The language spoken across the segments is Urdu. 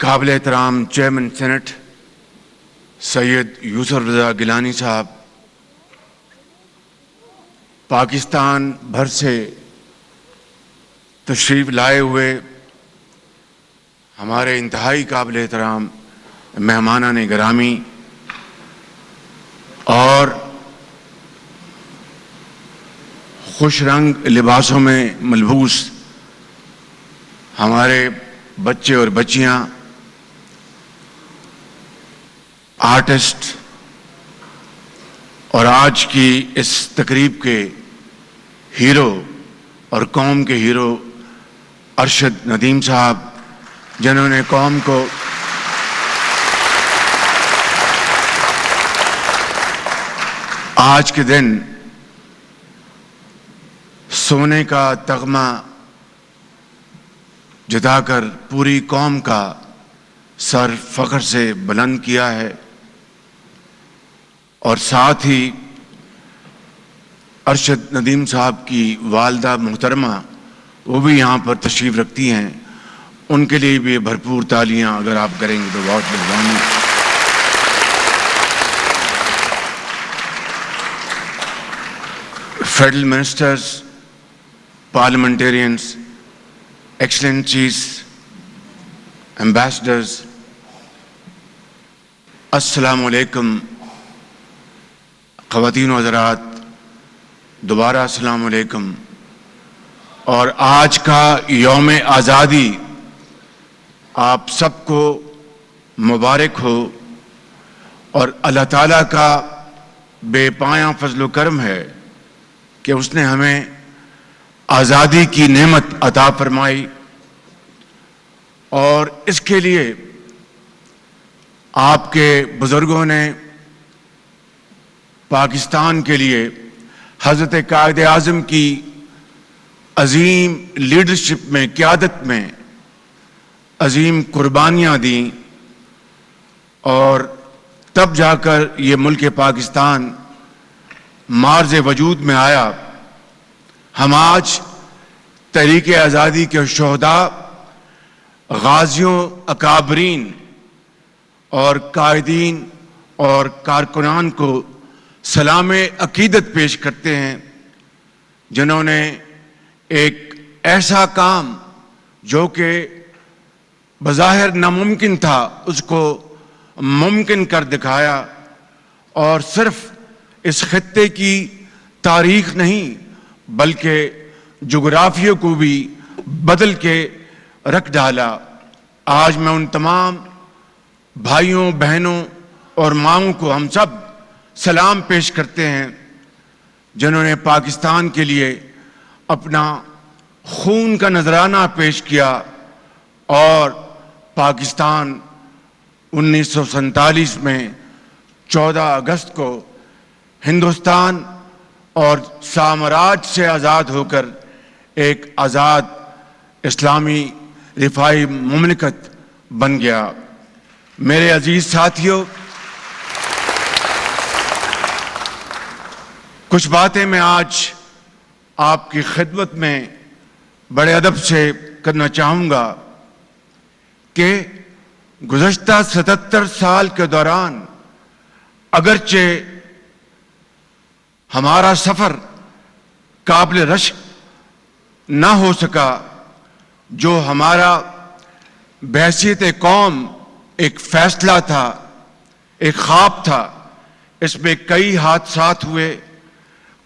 قابل احترام چیئرمین سینٹ سید یوسف رضا گیلانی صاحب، پاکستان بھر سے تشریف لائے ہوئے ہمارے انتہائی قابل احترام مہمانان گرامی اور خوش رنگ لباسوں میں ملبوس ہمارے بچے اور بچیاں، آرٹسٹ اور آج کی اس تقریب کے ہیرو اور قوم کے ہیرو ارشد ندیم صاحب، جنہوں نے قوم کو آج کے دن سونے کا تغمہ جتا کر پوری قوم کا سر فخر سے بلند کیا ہے، اور ساتھ ہی ارشد ندیم صاحب کی والدہ محترمہ وہ بھی یہاں پر تشریف رکھتی ہیں، ان کے لیے بھی بھرپور تالیاں اگر آپ کریں گے تو بہت مہربانی۔ فیڈرل منسٹرز، پارلیمنٹیرینز، ایکسلنسیز، ایمبیسڈرز، السلام علیکم۔ خواتین و حضرات، دوبارہ السلام علیکم۔ اور آج کا یوم آزادی آپ سب کو مبارک ہو، اور اللہ تعالیٰ کا بے پایاں فضل و کرم ہے کہ اس نے ہمیں آزادی کی نعمت عطا فرمائی، اور اس کے لیے آپ کے بزرگوں نے پاکستان کے لیے حضرت قائد اعظم کی عظیم لیڈرشپ میں، قیادت میں عظیم قربانیاں دیں، اور تب جا کر یہ ملک پاکستان معرض وجود میں آیا۔ ہم آج تحریک آزادی کے شہداء، غازیوں، اکابرین اور قائدین اور کارکنان کو سلام عقیدت پیش کرتے ہیں، جنہوں نے ایک ایسا کام جو کہ بظاہر ناممکن تھا اس کو ممکن کر دکھایا، اور صرف اس خطے کی تاریخ نہیں بلکہ جغرافیہ کو بھی بدل کے رکھ ڈالا۔ آج میں ان تمام بھائیوں، بہنوں اور ماؤں کو ہم سب سلام پیش کرتے ہیں جنہوں نے پاکستان کے لیے اپنا خون کا نذرانہ پیش کیا، اور پاکستان 1947 میں 14 اگست کو ہندوستان اور سامراج سے آزاد ہو کر ایک آزاد اسلامی رفاہی مملکت بن گیا۔ میرے عزیز ساتھیوں، کچھ باتیں میں آج آپ کی خدمت میں بڑے ادب سے کرنا چاہوں گا کہ گزشتہ 77 سال کے دوران اگرچہ ہمارا سفر قابل رشک نہ ہو سکا، جو ہمارا بحیثیت قوم ایک فیصلہ تھا، ایک خواب تھا، اس میں کئی حادثات ہوئے،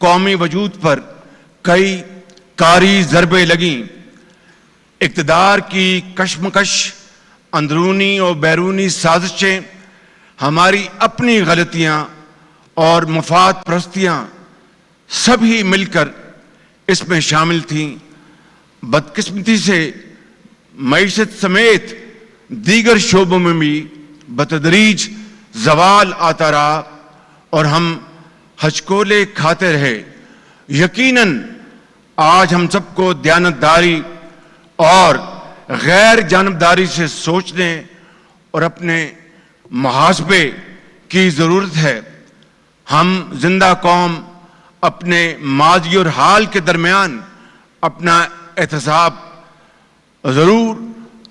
قومی وجود پر کئی کاری ضربیں لگیں، اقتدار کی کشمکش، اندرونی اور بیرونی سازشیں، ہماری اپنی غلطیاں اور مفاد پرستیاں سبھی مل کر اس میں شامل تھیں۔ بدقسمتی سے معیشت سمیت دیگر شعبوں میں بھی بتدریج زوال آتا رہا، اور ہم ہچکولے کھاتے رہے۔ یقیناً آج ہم سب کو دیانتداری اور غیر جانبداری سے سوچنے اور اپنے محاسبے کی ضرورت ہے۔ ہم زندہ قوم اپنے ماضی اور حال کے درمیان اپنا احتساب ضرور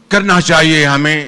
کرنا چاہیے ہمیں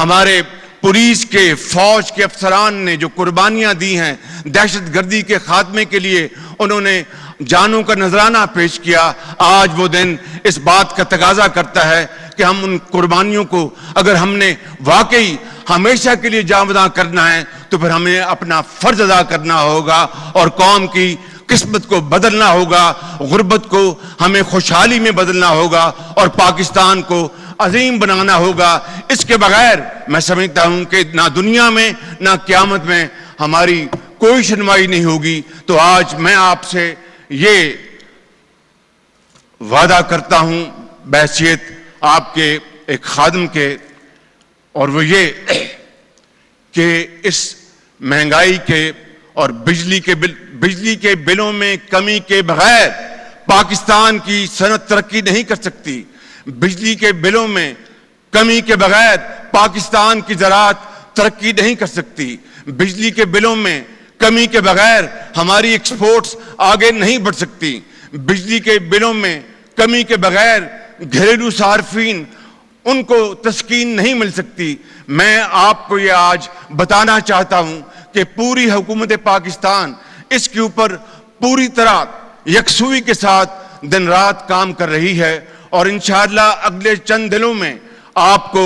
ہمارے پولیس کے فوج کے افسران نے جو قربانیاں دی ہیں دہشت گردی کے خاتمے کے لیے، انہوں نے جانوں کا نذرانہ پیش کیا، آج وہ دن اس بات کا تقاضا کرتا ہے کہ ہم ان قربانیوں کو اگر ہم نے واقعی ہمیشہ کے لیے جاوداں کرنا ہے تو پھر ہمیں اپنا فرض ادا کرنا ہوگا اور قوم کی قسمت کو بدلنا ہوگا، غربت کو ہمیں خوشحالی میں بدلنا ہوگا اور پاکستان کو عظیم بنانا ہوگا۔ اس کے بغیر میں سمجھتا ہوں کہ نہ دنیا میں نہ قیامت میں ہماری کوئی شنوائی نہیں ہوگی۔ تو آج میں آپ سے یہ وعدہ کرتا ہوں بحیثیت آپ کے ایک خادم کے، اور وہ یہ کہ اس مہنگائی کے اور بجلی کے بلوں میں کمی کے بغیر پاکستان کی صنعت ترقی نہیں کر سکتی۔ بجلی کے بلوں میں کمی کے بغیر پاکستان کی زراعت ترقی نہیں کر سکتی۔ بجلی کے بلوں میں کمی کے بغیر ہماری ایکسپورٹس آگے نہیں بڑھ سکتی۔ بجلی کے بلوں میں کمی کے بغیر گھریلو صارفین ان کو تسکین نہیں مل سکتی۔ میں آپ کو یہ آج بتانا چاہتا ہوں کہ پوری حکومت پاکستان اس کے اوپر پوری طرح یکسوئی کے ساتھ دن رات کام کر رہی ہے، اور انشاءاللہ اگلے چند دنوں میں آپ کو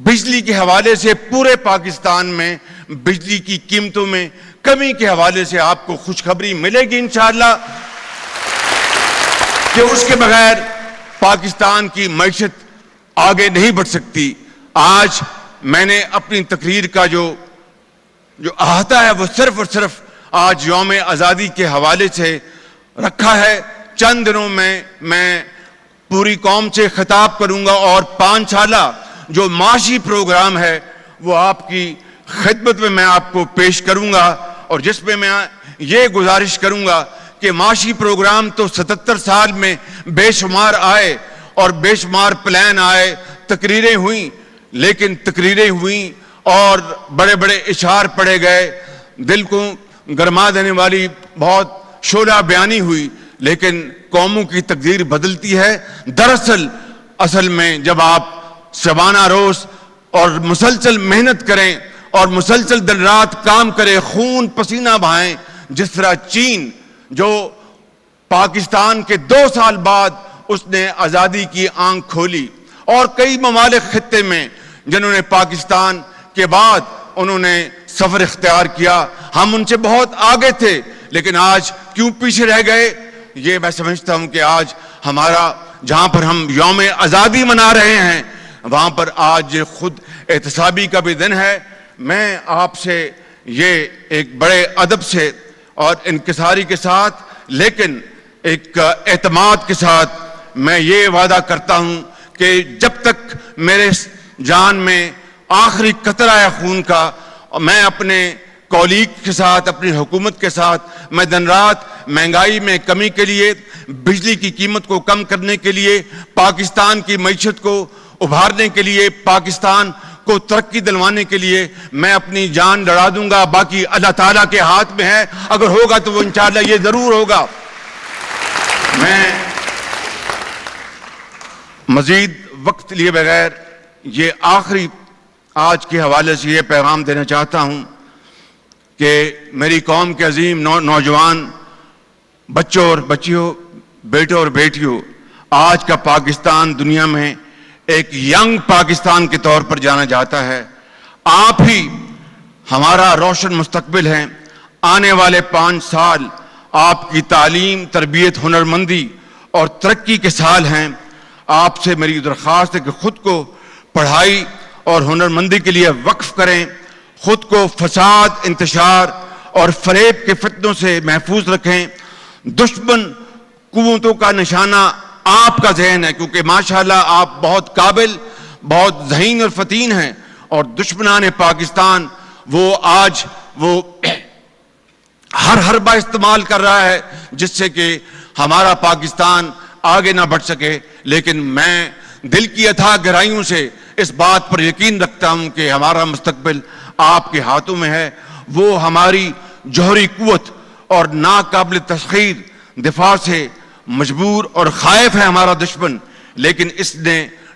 بجلی کے حوالے سے پورے پاکستان میں بجلی کی قیمتوں میں کمی کے حوالے سے آپ کو خوشخبری ملے گی انشاءاللہ، کہ اس کے بغیر پاکستان کی معیشت آگے نہیں بڑھ سکتی۔ آج میں نے اپنی تقریر کا جو احاطہ ہے وہ صرف اور صرف آج یوم آزادی کے حوالے سے رکھا ہے۔ چند دنوں میں پوری قوم سے خطاب کروں گا، اور 5 سالہ جو معاشی پروگرام ہے وہ آپ کی خدمت میں آپ کو پیش کروں گا، اور جس میں یہ گزارش کروں گا کہ معاشی پروگرام تو 77 سال میں بے شمار آئے اور بے شمار پلان آئے، تقریریں ہوئیں، لیکن تقریریں ہوئیں اور بڑے بڑے اشعار پڑھے گئے، دل کو گرما دینے والی بہت شعلہ بیانی ہوئی، لیکن قوموں کی تقدیر بدلتی ہے۔ دراصل اصل میں جب آپ شبانہ روز اور مسلسل محنت کریں اور مسلسل دن رات کام کریں، خون پسینہ بہائیں، جس طرح چین جو پاکستان کے 2 سال بعد اس نے آزادی کی آنکھ کھولی، اور کئی ممالک خطے میں جنہوں نے پاکستان کے بعد انہوں نے سفر اختیار کیا، ہم ان سے بہت آگے تھے، لیکن آج کیوں پیچھے رہ گئے؟ یہ میں سمجھتا ہوں کہ آج ہمارا جہاں پر ہم یوم آزادی منا رہے ہیں وہاں پر آج خود احتسابی کا بھی دن ہے۔ میں آپ سے یہ ایک بڑے ادب سے اور انکساری کے ساتھ لیکن ایک اعتماد کے ساتھ میں یہ وعدہ کرتا ہوں کہ جب تک میرے جان میں آخری قطرہ ہے خون کا، میں اپنے کولیگ کے ساتھ، اپنی حکومت کے ساتھ میں دن رات مہنگائی میں کمی کے لیے، بجلی کی قیمت کو کم کرنے کے لیے، پاکستان کی معیشت کو ابھارنے کے لیے، پاکستان کو ترقی دلوانے کے لیے میں اپنی جان لڑا دوں گا۔ باقی اللہ تعالیٰ کے ہاتھ میں ہے، اگر ہوگا تو وہ انشاءاللہ یہ ضرور ہوگا۔ میں مزید وقت لیے بغیر یہ آخری آج کے حوالے سے یہ پیغام دینا چاہتا ہوں کہ میری قوم کے عظیم نوجوان بچوں اور بچیوں، بیٹوں اور بیٹیوں، آج کا پاکستان دنیا میں ایک ینگ پاکستان کے طور پر جانا جاتا ہے۔ آپ ہی ہمارا روشن مستقبل ہیں۔ آنے والے 5 سال آپ کی تعلیم، تربیت، ہنرمندی اور ترقی کے سال ہیں۔ آپ سے میری درخواست ہے کہ خود کو پڑھائی اور ہنرمندی کے لیے وقف کریں، خود کو فساد، انتشار اور فریب کے فتنوں سے محفوظ رکھیں۔ دشمن قوتوں کا نشانہ آپ کا ذہن ہے، کیونکہ ماشاءاللہ آپ بہت قابل، بہت ذہین اور فتین ہیں، اور دشمنان پاکستان وہ آج وہ ہر حربہ استعمال کر رہا ہے جس سے کہ ہمارا پاکستان آگے نہ بڑھ سکے۔ لیکن میں دل کی اتھاہ گہرائیوں سے اس بات پر یقین رکھتا ہوں کہ ہمارا مستقبل آپ کے ہاتھوں میں ہے۔ وہ ہماری جوہری قوت اور ناقابل تسخیر دفاع سے مجبور اور خائف ہے ہمارا دشمن، لیکن اس نے